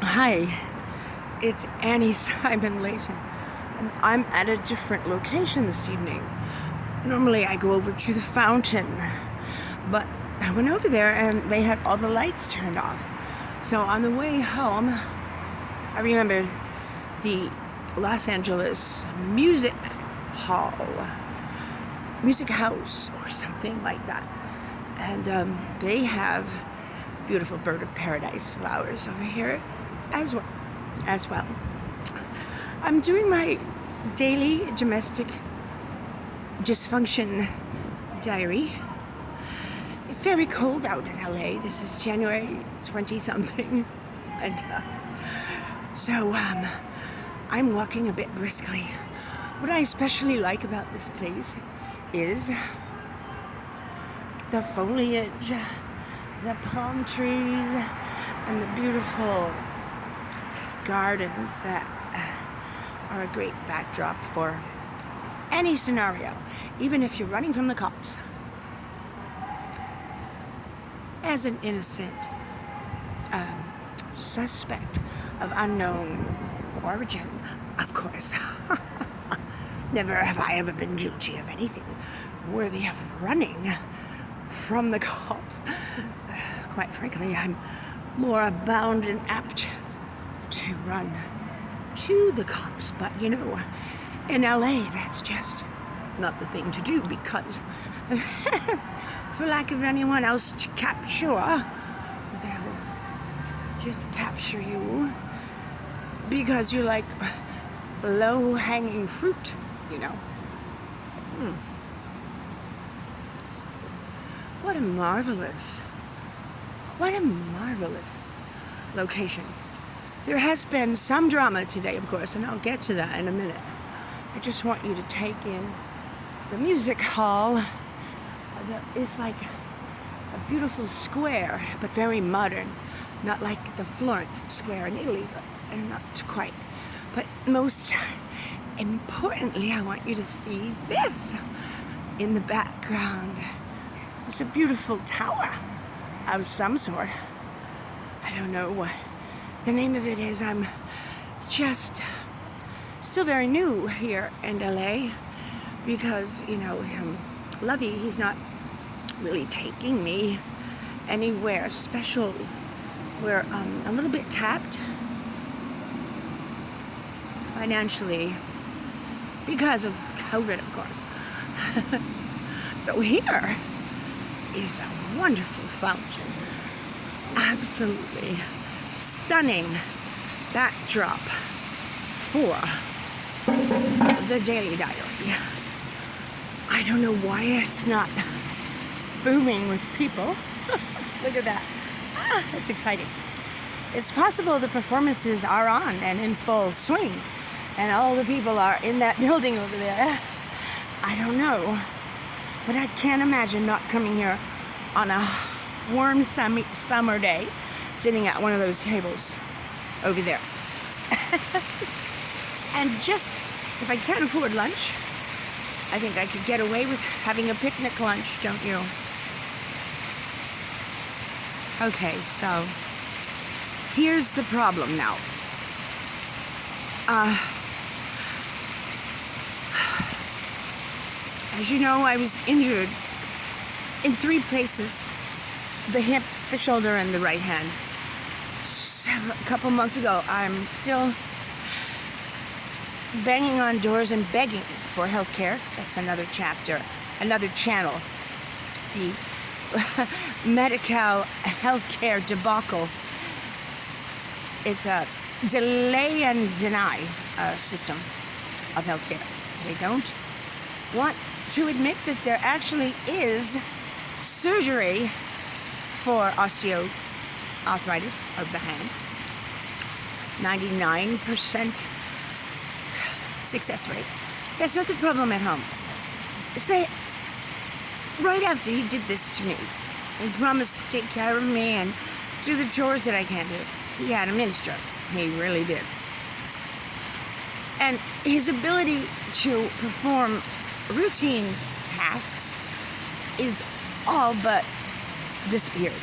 Hi, it's Annie Simon Layton, and I'm at a different location this evening. Normally I go over to the fountain, but I went over there and they had all the lights turned off. So on the way home, I remembered the Los Angeles Music House, or something like that. And they have beautiful bird of paradise flowers over here as well. I'm doing my daily domestic dysfunction diary. It's very cold out in LA. This is January 20 something. And so I'm walking a bit briskly. What I especially like about this place is the foliage, the palm trees, and the beautiful gardens that are a great backdrop for any scenario, even if you're running from the cops. As an innocent suspect of unknown origin, of course. Never have I ever been guilty of anything worthy of running from the cops. Quite frankly, I'm more bound and apt to run to the cops. But you know, in LA, that's just not the thing to do, because for lack of anyone else to capture, they'll just capture you because you're like low-hanging fruit, you know. What a marvelous location. There has been some drama today, of course, and I'll get to that in a minute. I just want you to take in the music hall. It's like a beautiful square, but very modern. Not like the Florence Square in Italy, but not quite. But most importantly, I want you to see this in the background. It's a beautiful tower of some sort. I don't know what the name of it is. I'm just still very new here in LA because, you know, Lovey, he's not really taking me anywhere special. We're a little bit tapped financially because of COVID, of course. So here is a wonderful fountain. Absolutely stunning backdrop for the daily diary. I don't know why it's not booming with people. Look at that. That's exciting. It's possible the performances are on and in full swing, and all the people are in that building over there. I don't know. But I can't imagine not coming here on a warm summer day, sitting at one of those tables over there. And just, if I can't afford lunch, I think I could get away with having a picnic lunch, don't you? Okay, so here's the problem now. As you know, I was injured in 3 places: the hip, the shoulder, and the right hand. A couple months ago. I'm still banging on doors and begging for health care. That's another chapter, another channel. The Medi-Cal healthcare debacle. It's a delay and deny system of healthcare. They don't want to admit that there actually is surgery for osteoarthritis of the hand. 99% success rate. That's not the problem at home. It's that right after he did this to me, he promised to take care of me and do the chores that I can't do. He had a mini stroke. He really did. And his ability to perform routine tasks is all but disappeared.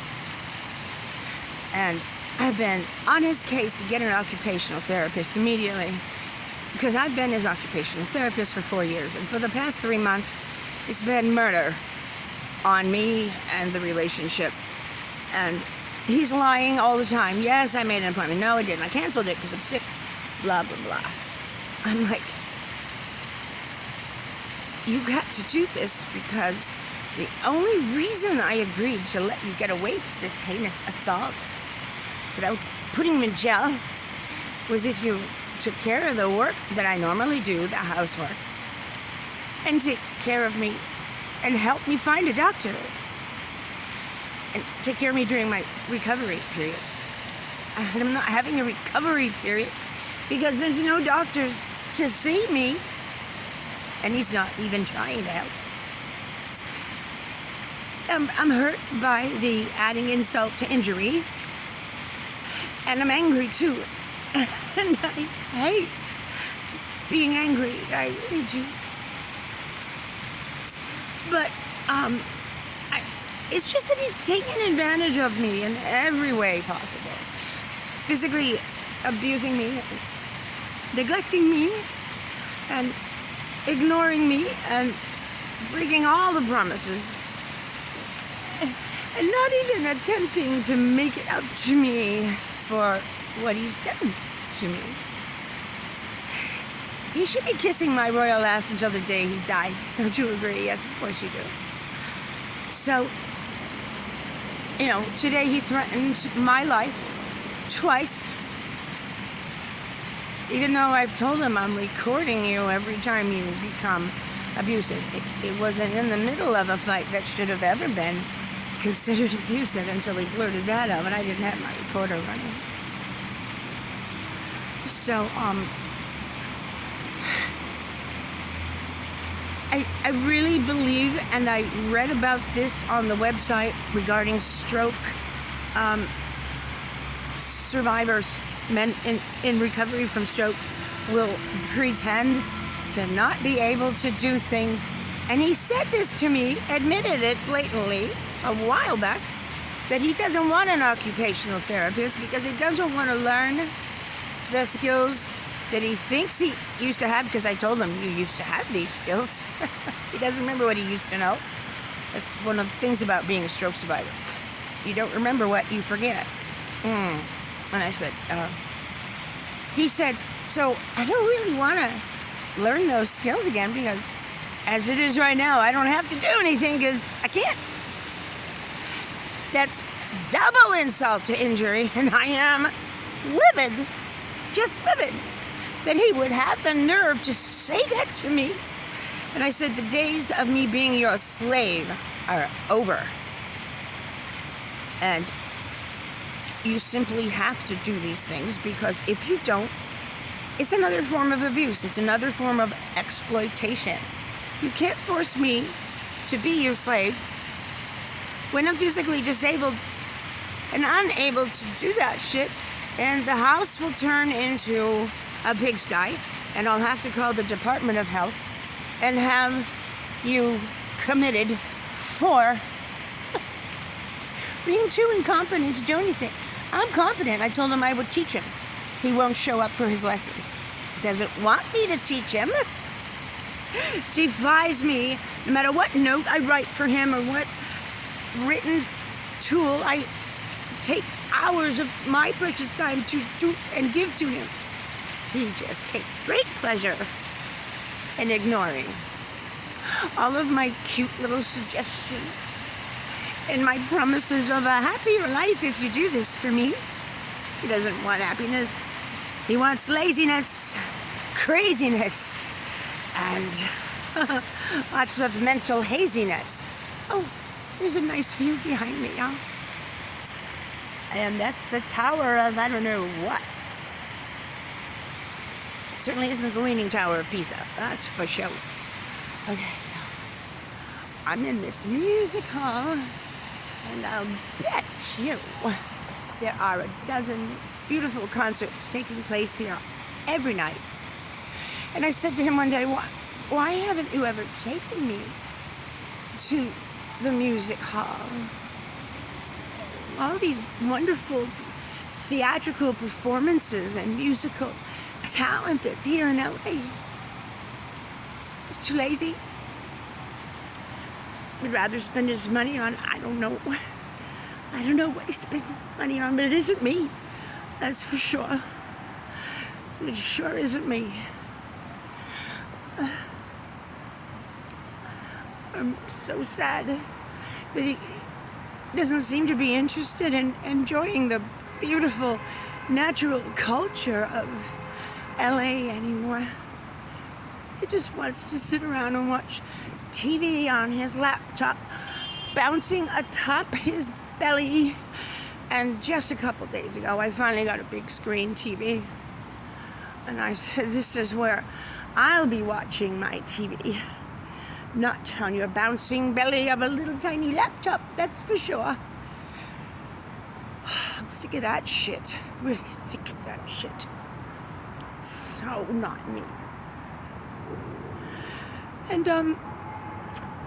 And I've been on his case to get an occupational therapist immediately, because I've been his occupational therapist for 4 years, and for the past 3 months, it's been murder on me and the relationship. And he's lying all the time. Yes, I made an appointment. No, I didn't. I canceled it because I'm sick. Blah, blah, blah. I'm like, you got to do this because the only reason I agreed to let you get away with this heinous assault without putting him in jail was if you took care of the work that I normally do, the housework, and take care of me and help me find a doctor and take care of me during my recovery period. And I'm not having a recovery period because there's no doctors to see me, and he's not even trying to help. I'm hurt by the adding insult to injury, and I'm angry too. And I hate being angry. I really do. But it's just that he's taking advantage of me in every way possible. Physically abusing me, neglecting me, and ignoring me, and breaking all the promises, and not even attempting to make it up to me for what he's done to me. He should be kissing my royal ass until the day he dies. Don't you agree? Yes, of course you do. So, today he threatened my life twice. Even though I've told him I'm recording you every time you become abusive. It wasn't in the middle of a fight that should have ever been considered abusive until he blurted that out, and I didn't have my recorder running. So, I really believe, and I read about this on the website regarding stroke survivors, men in recovery from stroke will pretend to not be able to do things. And he said this to me, admitted it blatantly a while back, that he doesn't want an occupational therapist because he doesn't want to learn the skills that he thinks he used to have, because I told him, you used to have these skills. He doesn't remember what he used to know. That's one of the things about being a stroke survivor. You don't remember what you forget. And I said, he said, so I don't really want to learn those skills again because as it is right now, I don't have to do anything because I can't. That's double insult to injury, and I am livid, just livid, that he would have the nerve to say that to me. And I said, the days of me being your slave are over. And you simply have to do these things, because if you don't, it's another form of abuse. It's another form of exploitation. You can't force me to be your slave when I'm physically disabled and unable to do that shit, and the house will turn into a pigsty, and I'll have to call the Department of Health and have you committed for being too incompetent to do anything. I'm competent. I told him I would teach him. He won't show up for his lessons. Doesn't want me to teach him. Defies me, no matter what note I write for him or what written tool I take hours of my precious time to do and give to him. He just takes great pleasure in ignoring all of my cute little suggestions and my promises of a happier life if you do this for me. He doesn't want happiness. He wants laziness, craziness, and lots of mental haziness. Oh, there's a nice view behind me, huh? And that's the tower of I don't know what. It certainly isn't the Leaning Tower of Pisa. That's for sure. Okay, so I'm in this music hall, and I'll bet you there are a dozen beautiful concerts taking place here every night. And I said to him one day, why haven't you ever taken me to the music hall? All these wonderful theatrical performances and musical talent that's here in LA. He's too lazy. Would rather spend his money on, I don't know what he spends his money on, but it isn't me. That's for sure. It sure isn't me. I'm so sad that he doesn't seem to be interested in enjoying the beautiful natural culture of LA anymore. He just wants to sit around and watch TV on his laptop, bouncing atop his belly. And just a couple days ago, I finally got a big screen TV. And I said, this is where I'll be watching my TV. Not on your bouncing belly of a little tiny laptop, that's for sure. I'm sick of that shit. Really sick of that shit. It's so not me. And,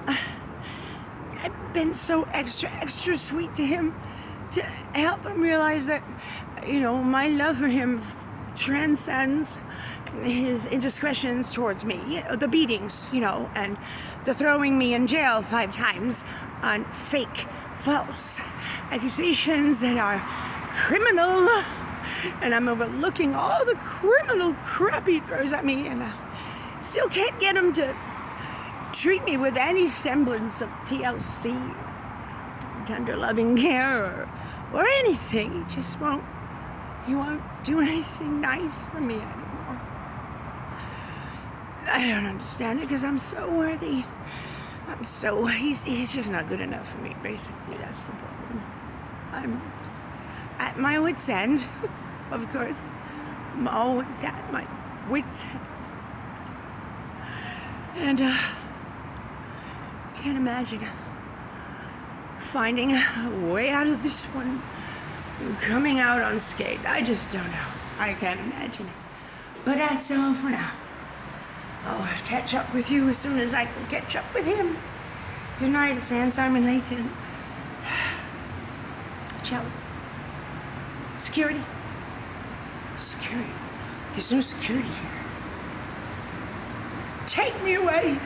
I've been so extra sweet to him to help him realize that, my love for him transcends his indiscretions towards me, the beatings, and the throwing me in jail 5 times on fake, false accusations that are criminal, and I'm overlooking all the criminal crap he throws at me, and I still can't get him to treat me with any semblance of TLC, tender loving care, or anything. He won't do anything nice for me anymore. I don't understand it because I'm so worthy. He's just not good enough for me, basically. That's the problem. I'm at my wit's end, of course. I'm always at my wit's end. And, can't imagine finding a way out of this one and coming out unscathed. I just don't know. I can't imagine it. But that's all for now. I'll catch up with you as soon as I can catch up with him. Good night, San Simon Layton. Ciao. Security. Security. There's no security here. Take me away.